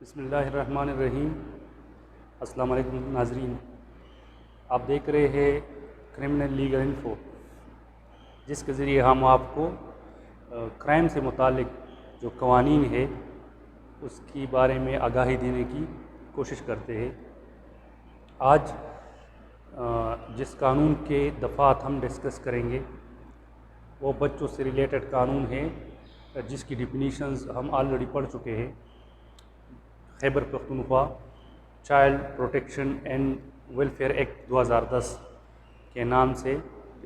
بسم اللہ الرحمن الرحیم۔ السلام علیکم ناظرین، آپ دیکھ رہے ہیں کرمنل لیگل انفو، جس کے ذریعے ہم آپ کو کرائم سے متعلق جو قوانین ہے اس کی بارے میں آگاہی دینے کی کوشش کرتے ہیں۔ آج جس قانون کے دفعات ہم ڈسکس کریں گے وہ بچوں سے ریلیٹڈ قانون ہے، جس کی ڈیفینیشنز ہم آلریڈی پڑھ چکے ہیں۔ Khyber Pakhtunkhwa child protection and welfare act 2010 کے نام سے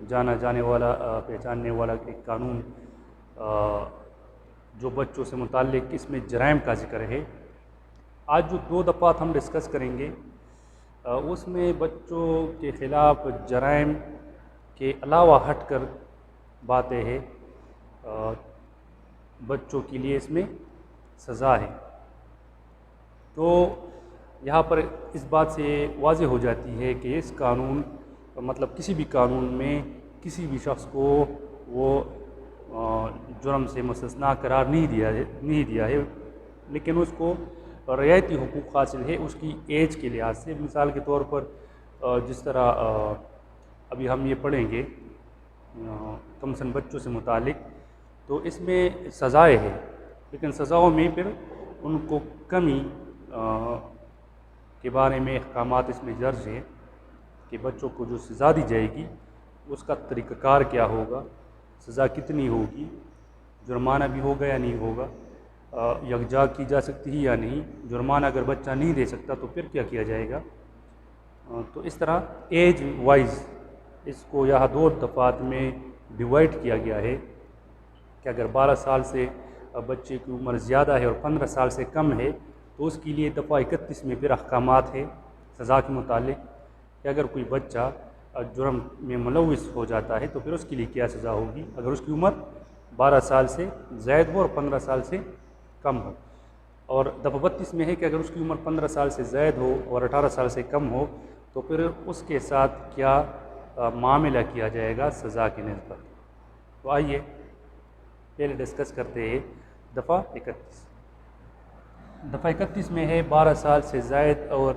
جانا جانے والا پہچاننے والا ایک قانون جو بچوں سے متعلق اس میں جرائم کا ذکر ہے۔ آج جو دو دفعات ہم ڈسکس کریں گے اس میں بچوں کے خلاف جرائم کے علاوہ ہٹ کر باتیں ہیں، بچوں کے لیے اس میں سزا ہے۔ تو یہاں پر اس بات سے واضح ہو جاتی ہے کہ اس قانون مطلب کسی بھی قانون میں کسی بھی شخص کو وہ جرم سے مستثنیٰ قرار نہیں دیا ہے، لیکن اس کو رعایتی حقوق حاصل ہے اس کی ایج کے لحاظ سے۔ مثال کے طور پر جس طرح ابھی ہم یہ پڑھیں گے کم سن بچوں سے متعلق، تو اس میں سزائیں ہیں، لیکن سزاؤں میں پھر ان کو کمی کے بارے میں احکامات اس میں درج ہیں کہ بچوں کو جو سزا دی جائے گی اس کا طریقہ کار کیا ہوگا، سزا کتنی ہوگی، جرمانہ بھی ہوگا یا نہیں ہوگا، یکجا کی جا سکتی ہے یا نہیں، جرمانہ اگر بچہ نہیں دے سکتا تو پھر کیا کیا جائے گا۔ تو اس طرح ایج وائز اس کو یہاں دو دفعات میں ڈیوائڈ کیا گیا ہے کہ اگر 12 سال سے بچے کی عمر زیادہ ہے اور 15 سال سے کم ہے تو اس کے لیے دفعہ 31 میں پھر احکامات ہے سزا کے متعلق کہ اگر کوئی بچہ جرم میں ملوث ہو جاتا ہے تو پھر اس کے لیے کیا سزا ہوگی اگر اس کی عمر 12 سال سے زائد ہو اور 15 سال سے کم ہو۔ اور دفعہ 32 میں ہے کہ اگر اس کی عمر 15 سال سے زائد ہو اور 18 سال سے کم ہو تو پھر اس کے ساتھ کیا معاملہ کیا جائے گا سزا کی نسبت۔ تو آئیے پہلے ڈسکس کرتے ہیں دفعہ 31۔ دفعہ 31 میں ہے 12 سال سے زائد اور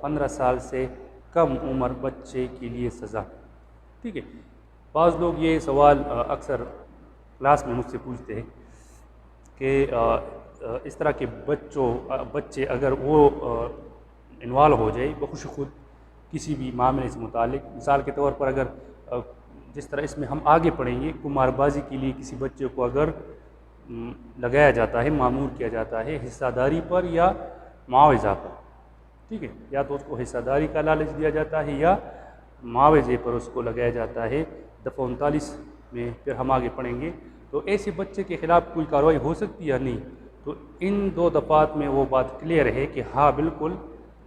15 سال سے کم عمر بچے کے لیے سزا۔ ٹھیک ہے، بعض لوگ یہ سوال اکثر کلاس میں مجھ سے پوچھتے ہیں کہ اس طرح کے بچے اگر وہ انوالو ہو جائے بخوش خود کسی بھی معاملے سے متعلق، مثال کے طور پر اگر جس طرح اس میں ہم آگے پڑھیں گے قمار بازی کے لیے کسی بچے کو اگر لگایا جاتا ہے، معمور کیا جاتا ہے حصہ داری پر یا معاوضہ پر، ٹھیک ہے، یا تو اس کو حصہ داری کا لالچ دیا جاتا ہے یا معاوضے پر اس کو لگایا جاتا ہے۔ دفعہ 39 میں پھر ہم آگے پڑھیں گے تو ایسے بچے کے خلاف کوئی کارروائی ہو سکتی ہے یا نہیں۔ تو ان دو دفعات میں وہ بات کلیئر ہے کہ ہاں بالکل،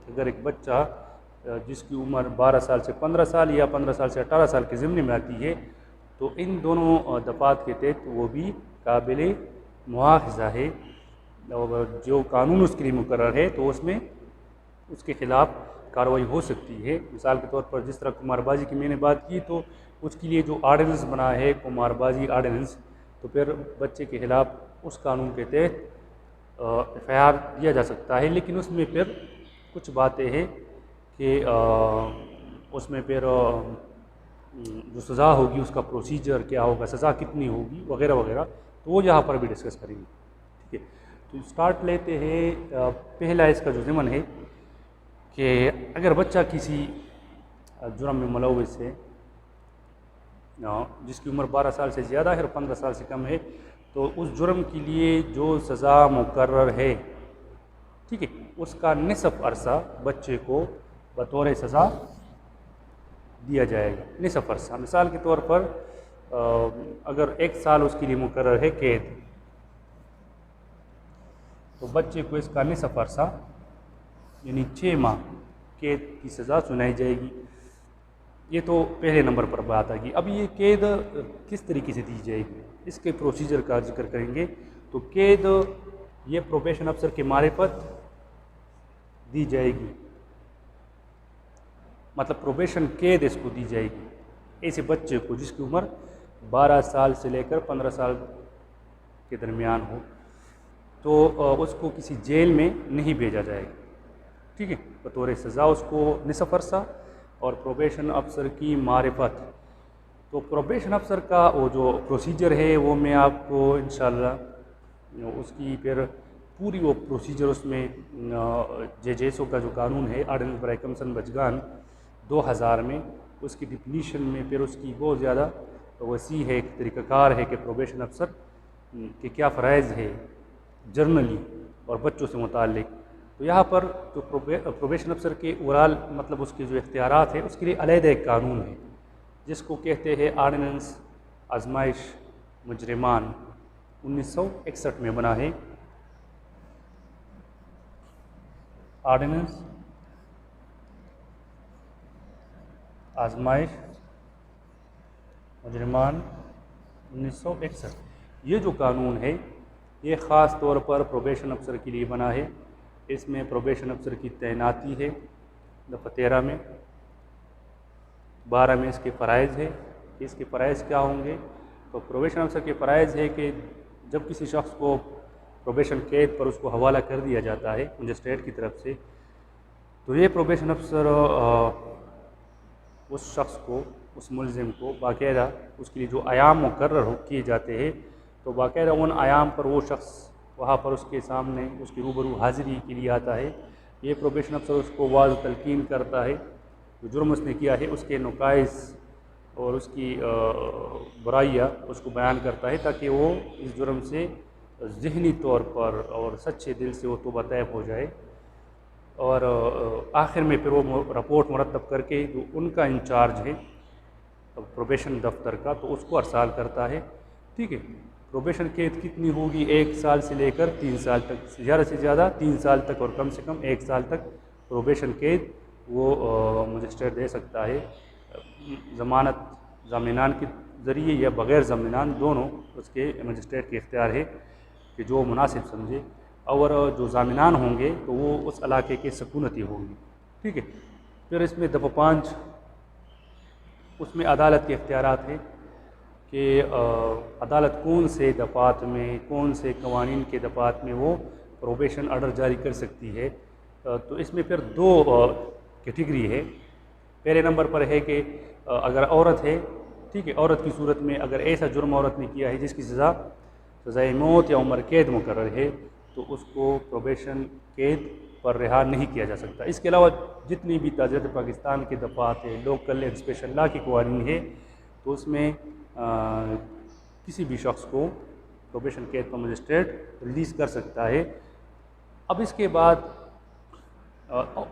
اگر ایک بچہ جس کی عمر 12 سال سے 15 سال یا 15 سال سے 18 سال کے ضمن میں آتی ہے تو ان دونوں دفعات کے تحت وہ بھی قابل مواخذہ ہے، اور جو قانون اس کے لیے مقرر ہے تو اس میں اس کے خلاف کارروائی ہو سکتی ہے۔ مثال کے طور پر جس طرح قمار بازی کی میں نے بات کی تو اس کے لیے جو آرڈیننس بنا ہے قمار بازی آرڈیننس، تو پھر بچے کے خلاف اس قانون کے تحت ایف آئی آر دیا جا سکتا ہے، لیکن اس میں پھر کچھ باتیں ہیں کہ اس میں پھر جو سزا ہوگی اس کا پروسیجر کیا ہوگا، سزا کتنی ہوگی وغیرہ وغیرہ، تو وہ یہاں پر بھی ڈسکس کریں گے۔ ٹھیک ہے، تو اسٹارٹ لیتے ہیں۔ پہلا اس کا جو ضمن ہے کہ اگر بچہ کسی جرم میں ملوث ہے جس کی عمر 12 سال سے زیادہ ہے اور 15 سال سے کم ہے تو اس جرم کے لیے جو سزا مقرر ہے، ٹھیک ہے، اس کا نصف عرصہ بچے کو بطور سزا دیا جائے گا۔ نصف عرصہ، مثال کے طور پر اگر 1 سال اس کے لیے مقرر ہے قید، تو بچے کو اس کا نصف عرصہ یعنی 6 ماہ قید کی سزا سنائی جائے گی۔ یہ تو پہلے نمبر پر بات آ گئی۔ اب یہ قید کس طریقے سے دی جائے گی، اس کے پروسیجر کا ذکر کریں گے۔ تو قید یہ پروبیشن افسر کے معرفت دی جائے گی، مطلب پروبیشن قید اس کو دی جائے گی ایسے بچے کو جس کی عمر 12 سال سے لے کر 15 سال کے درمیان ہو۔ تو اس کو کسی جیل میں نہیں بھیجا جائے گا، ٹھیک ہے، بطور سزا اس کو نصف عرصہ، اور پروبیشن افسر کی معرفت، تو پروبیشن افسر کا وہ جو پروسیجر ہے وہ میں آپ کو انشاءاللہ اس کی پھر پوری وہ پروسیجر اس میں جیسو کا جو قانون ہے آرڈیننس برائے کمسن بچگان 2000 میں، اس کی ڈیفینیشن میں پھر اس کی بہت زیادہ وسیع ہے، ایک طریقہ کار ہے کہ پروبیشن افسر کے کیا فرائض ہے جرنلی اور بچوں سے متعلق۔ تو یہاں پر جو پروبیشن افسر کے اورال مطلب اس کے جو اختیارات ہیں اس کے لیے علیحدہ ایک قانون ہے جس کو کہتے ہیں آرڈیننس آزمائش مجرمان، 1961 میں بنا ہے، آرڈیننس آزمائش مجرمان 1961۔ یہ جو قانون ہے یہ خاص طور پر پروبیشن افسر کے لیے بنا ہے۔ اس میں پروبیشن افسر کی تعیناتی ہے دفعہ 13 میں، 12 میں اس کے فرائض ہے کہ اس کے فرائض کیا ہوں گے۔ تو پروبیشن افسر کے فرائض ہے کہ جب کسی شخص کو پروبیشن قید پر اس کو حوالہ کر دیا جاتا ہے مجسٹریٹ کی طرف سے، تو یہ پروبیشن افسر اس شخص کو، اس ملزم کو باقاعدہ اس کے لیے جو ایام مقرر کیے جاتے ہیں، تو باقاعدہ ان ایام پر وہ شخص وہاں پر اس کے سامنے اس کی روبرو حاضری کے لیے آتا ہے۔ یہ پروبیشن افسر اس کو واضح تلقین کرتا ہے جو جرم اس نے کیا ہے، اس کے نقائص اور اس کی برائیاں اس کو بیان کرتا ہے تاکہ وہ اس جرم سے ذہنی طور پر اور سچے دل سے وہ توبہ طیب ہو جائے، اور آخر میں پھر وہ رپورٹ مرتب کر کے جو ان کا انچارج ہے پروبیشن دفتر کا، تو اس کو ارسال کرتا ہے، ٹھیک ہے۔ پروبیشن قید کتنی ہوگی؟ 1 سال سے لے کر 3 سال تک، زیادہ سے زیادہ 3 سال تک اور کم سے کم 1 سال تک پروبیشن قید وہ مجسٹریٹ دے سکتا ہے، ضامنان کے ذریعے یا بغیر ضامنان، دونوں اس کے مجسٹریٹ کے اختیار ہے کہ جو مناسب سمجھے، اور جو ضامنان ہوں گے تو وہ اس علاقے کے سکونتی ہوں گے، ٹھیک ہے۔ پھر اس میں دفعہ 5 اس میں عدالت کے اختیارات ہیں کہ عدالت کون سے دفعات میں، کون سے قوانین کے دفعات میں وہ پروبیشن آرڈر جاری کر سکتی ہے۔ تو اس میں پھر 2 کیٹیگری ہے۔ پہلے نمبر پر ہے کہ اگر عورت ہے، ٹھیک ہے، عورت کی صورت میں اگر ایسا جرم عورت نے کیا ہے جس کی سزائے موت یا عمر قید مقرر ہے تو اس کو پروبیشن قید پر رہا نہیں کیا جا سکتا۔ اس کے علاوہ جتنی بھی تعزیرات پاکستان کے دفعات ہیں، لوکل اینڈ اسپیشل لا کی قوانین ہے، تو اس میں کسی بھی شخص کو پروبیشن قید پر مجسٹریٹ ریلیز کر سکتا ہے۔ اب اس کے بعد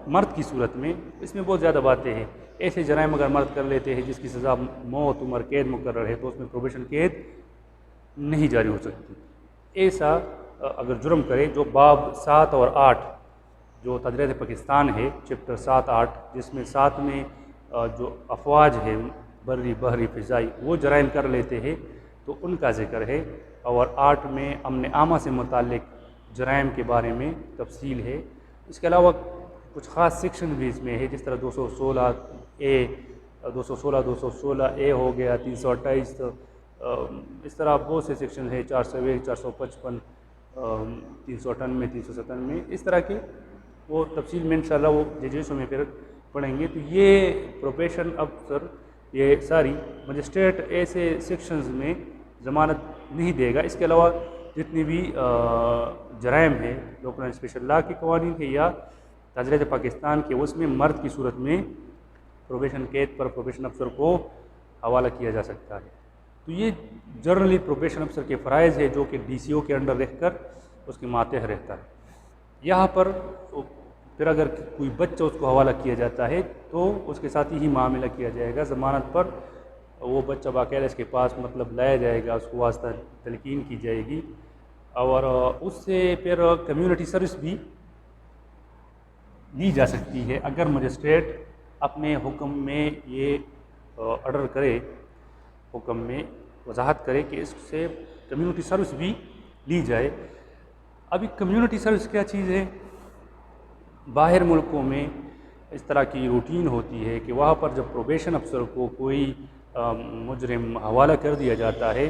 مرد کی صورت میں اس میں بہت زیادہ باتیں ہیں۔ ایسے جرائم اگر مرد کر لیتے ہیں جس کی سزا موت عمر قید مقرر ہے تو اس میں پروبیشن قید نہیں جاری ہو سکتی۔ ایسا اگر جرم کرے جو باب 7 اور 8 جو تعزیرات پاکستان ہے، چیپٹر 7-8، جس میں 7 میں جو افواج ہے بری بحری فضائی وہ جرائم کر لیتے ہیں تو ان کا ذکر ہے، اور 8 میں امن عامہ سے متعلق جرائم کے بارے میں تفصیل ہے۔ اس کے علاوہ کچھ خاص سیکشن بھی اس میں ہے، جس طرح 216A 216 ہو گیا، 328، اس طرح بہت سے سیکشن ہیں، 401 455 398 397، اس طرح کے وہ تفصیل میں انشاءاللہ وہ جیسوں میں پھر پڑھیں گے۔ تو یہ پروبیشن افسر یہ ساری مجسٹریٹ ایسے سیکشنز میں ضمانت نہیں دے گا۔ اس کے علاوہ جتنی بھی جرائم ہیں لوکل اینڈ اسپیشل لا کے قوانین کے یا تعزیرات پاکستان کے، اس میں مرد کی صورت میں پروبیشن قید پر پروبیشن افسر کو حوالہ کیا جا سکتا ہے۔ تو یہ جنرلی پروبیشن افسر کے فرائض ہے جو کہ DCO کے انڈر رہ کر اس کے ماتحت رہتا ہے۔ یہاں پر پھر اگر کوئی بچہ اس کو حوالہ کیا جاتا ہے تو اس کے ساتھ ہی معاملہ کیا جائے گا، ضمانت پر وہ بچہ باقاعدہ اس کے پاس مطلب لایا جائے گا، اس کو واسطہ تلقین کی جائے گی، اور اس سے پھر کمیونٹی سروس بھی لی جا سکتی ہے اگر مجسٹریٹ اپنے حکم میں یہ آرڈر کرے، حکم میں وضاحت کرے کہ اس سے کمیونٹی سروس بھی لی جائے۔ ابھی کمیونٹی سروس کیا چیز ہے؟ باہر ملکوں میں اس طرح کی روٹین ہوتی ہے کہ وہاں پر جب پروبیشن افسر کو کوئی مجرم حوالہ کر دیا جاتا ہے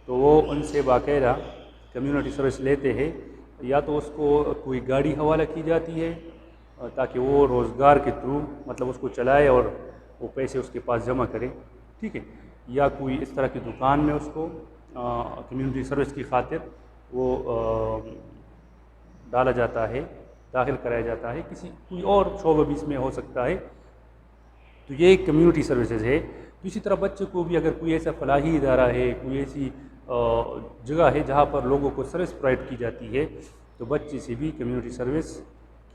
تو وہ ان سے باقاعدہ کمیونٹی سروس لیتے ہیں، یا تو اس کو کوئی گاڑی حوالہ کی جاتی ہے تاکہ وہ روزگار کے تھرو مطلب اس کو چلائے اور وہ پیسے اس کے پاس جمع کرے، ٹھیک ہے، یا کوئی اس طرح کی دکان میں اس کو کمیونٹی سروس کی خاطر وہ ڈالا جاتا ہے، داخل کرایا جاتا ہے، کوئی اور شعبہ بھی اس میں ہو سکتا ہے، تو یہ ایک کمیونٹی سروسز ہے۔ اسی طرح بچے کو بھی اگر کوئی ایسا فلاحی ادارہ ہے، کوئی ایسی جگہ ہے جہاں پر لوگوں کو سروس پرووائڈ کی جاتی ہے، تو بچے سے بھی کمیونٹی سروس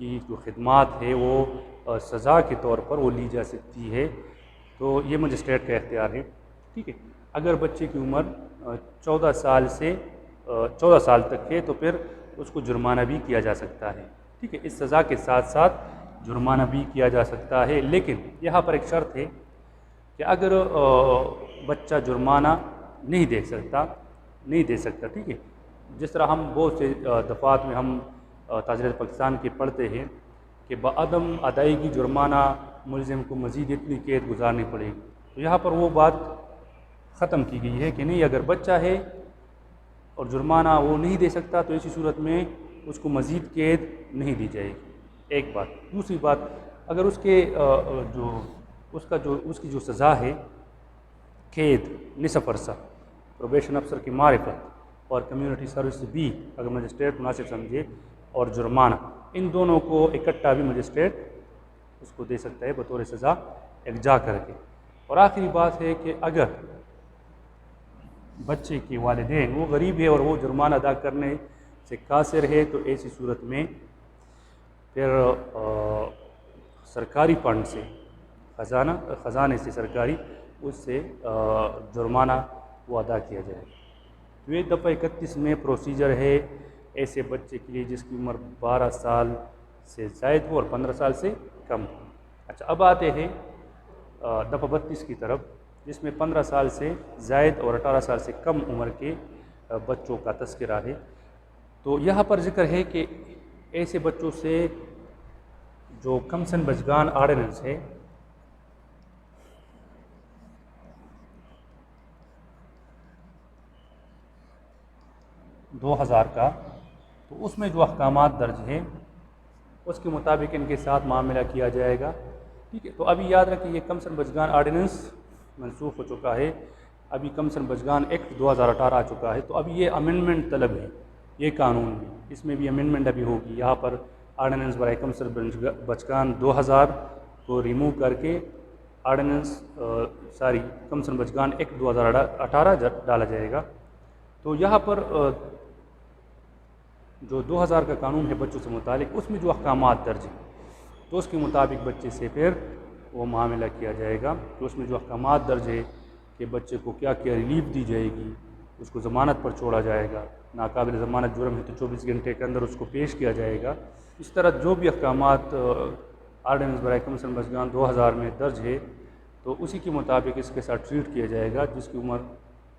کی جو خدمات ہے وہ سزا کے طور پر وہ لی جا سکتی ہے، تو یہ مجسٹریٹ کا اختیار ہے، ٹھیک ہے۔ اگر بچے کی عمر 14 سال تک ہے تو پھر اس کو جرمانہ بھی کیا جا سکتا ہے، ٹھیک ہے، اس سزا کے ساتھ ساتھ جرمانہ بھی کیا جا سکتا ہے، لیکن یہاں پر ایک شرط ہے کہ اگر بچہ جرمانہ نہیں دے سکتا، ٹھیک ہے، جس طرح ہم بہت سے دفعات میں ہم تاجرت پاکستان کے پڑھتے ہیں کہ بعدم ادائیگی جرمانہ ملزم کو مزید اتنی قید گزارنی پڑے گی، تو یہاں پر وہ بات ختم کی گئی ہے کہ نہیں، اگر بچہ ہے اور جرمانہ وہ نہیں دے سکتا تو ایسی صورت میں اس کو مزید قید نہیں دی جائے گی، ایک بات۔ دوسری بات، اگر اس کی جو سزا ہے قید نصف عرصہ، پروبیشن افسر کی معرفت اور کمیونٹی سروس بھی اگر مجسٹریٹ مناسب سمجھے اور جرمانہ، ان دونوں کو اکٹھا بھی مجسٹریٹ اس کو دے سکتا ہے بطور سزا یکجا کر کے۔ اور آخری بات ہے کہ اگر بچے کے والدین وہ غریب ہے اور وہ جرمانہ ادا کرنے سے قاصر ہے تو ایسی صورت میں پھر سرکاری فنڈ سے خزانے سے سرکاری اس سے جرمانہ وہ ادا کیا جائے۔ تو یہ دفعہ 31 میں پروسیجر ہے ایسے بچے کے لیے جس کی عمر 12 سال سے زائد ہو اور 15 سال سے کم ہو۔ اچھا، اب آتے ہیں دفعہ 32 کی طرف، جس میں 15 سال سے زائد اور 18 سال سے کم عمر کے بچوں کا تذکرہ ہے۔ تو یہاں پر ذکر ہے کہ ایسے بچوں سے جو کمسن بچگان آرڈیننس ہے 2000 کا، تو اس میں جو احکامات درج ہیں اس کے مطابق ان کے ساتھ معاملہ کیا جائے گا، ٹھیک ہے۔ تو ابھی یاد رکھیں یہ کمسن بچگان آرڈیننس منسوخ ہو چکا ہے، ابھی کمسن بچگان ایکٹ 2018 آ چکا ہے، تو اب یہ امینڈمنٹ طلب ہے، یہ قانون بھی، اس میں بھی امینڈمنٹ ابھی ہوگی۔ یہاں پر آرڈیننس برائے کمسن بچگان 2000 کو ریموو کر کے آرڈیننس کمسن بچگان ایکٹ 2018 ڈالا جائے گا۔ تو یہاں پر جو 2000 کا قانون ہے بچوں سے متعلق، اس میں جو احکامات درج ہیں تو اس کے مطابق بچے سے پھر وہ معاملہ کیا جائے گا۔ تو اس میں جو احکامات درج ہے کہ بچے کو کیا ریلیف دی جائے گی، اس کو ضمانت پر چھوڑا جائے گا، ناقابل ضمانت جرم ہے تو 24 گھنٹے کے اندر اس کو پیش کیا جائے گا، اس طرح جو بھی احکامات آرڈیننس برائے کمسن بچگان 2000 میں درج ہے تو اسی کے مطابق اس کے ساتھ ٹریٹ کیا جائے گا، جس کی عمر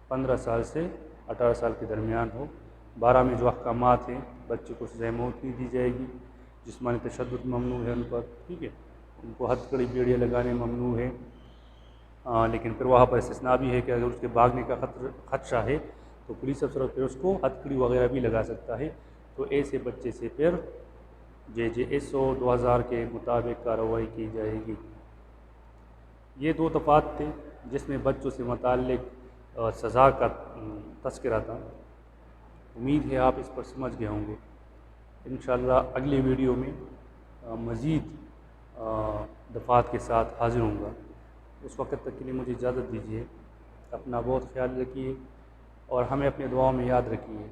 15 سال سے 18 سال کے درمیان ہو۔ 12 میں جو احکامات ہیں، بچے کو سزائے موت نہیں دی جائے گی، جسمانی تشدد ممنوع ہے ان پر، ٹھیک ہے، ان کو ہتھ کڑی بیڑیاں لگانے ممنوع ہے، لیکن پھر وہاں پر استثناء بھی ہے کہ اگر اس کے بھاگنے کا خدشہ ہے تو پولیس افسر پھر اس کو ہتھ کڑی وغیرہ بھی لگا سکتا ہے۔ تو ایسے بچے سے پھر JJSO 2000 کے مطابق کارروائی کی جائے گی۔ یہ 2 دفعات تھے جس میں بچوں سے متعلق سزا کا تذکرہ تھا۔ امید ہے آپ اس پر سمجھ گئے ہوں گے۔ انشاءاللہ اگلی ویڈیو میں مزید دفعات کے ساتھ حاضر ہوں گا۔ اس وقت تک کے لیے مجھے اجازت دیجیے، اپنا بہت خیال رکھیے اور ہمیں اپنے دعاؤں میں یاد رکھیے۔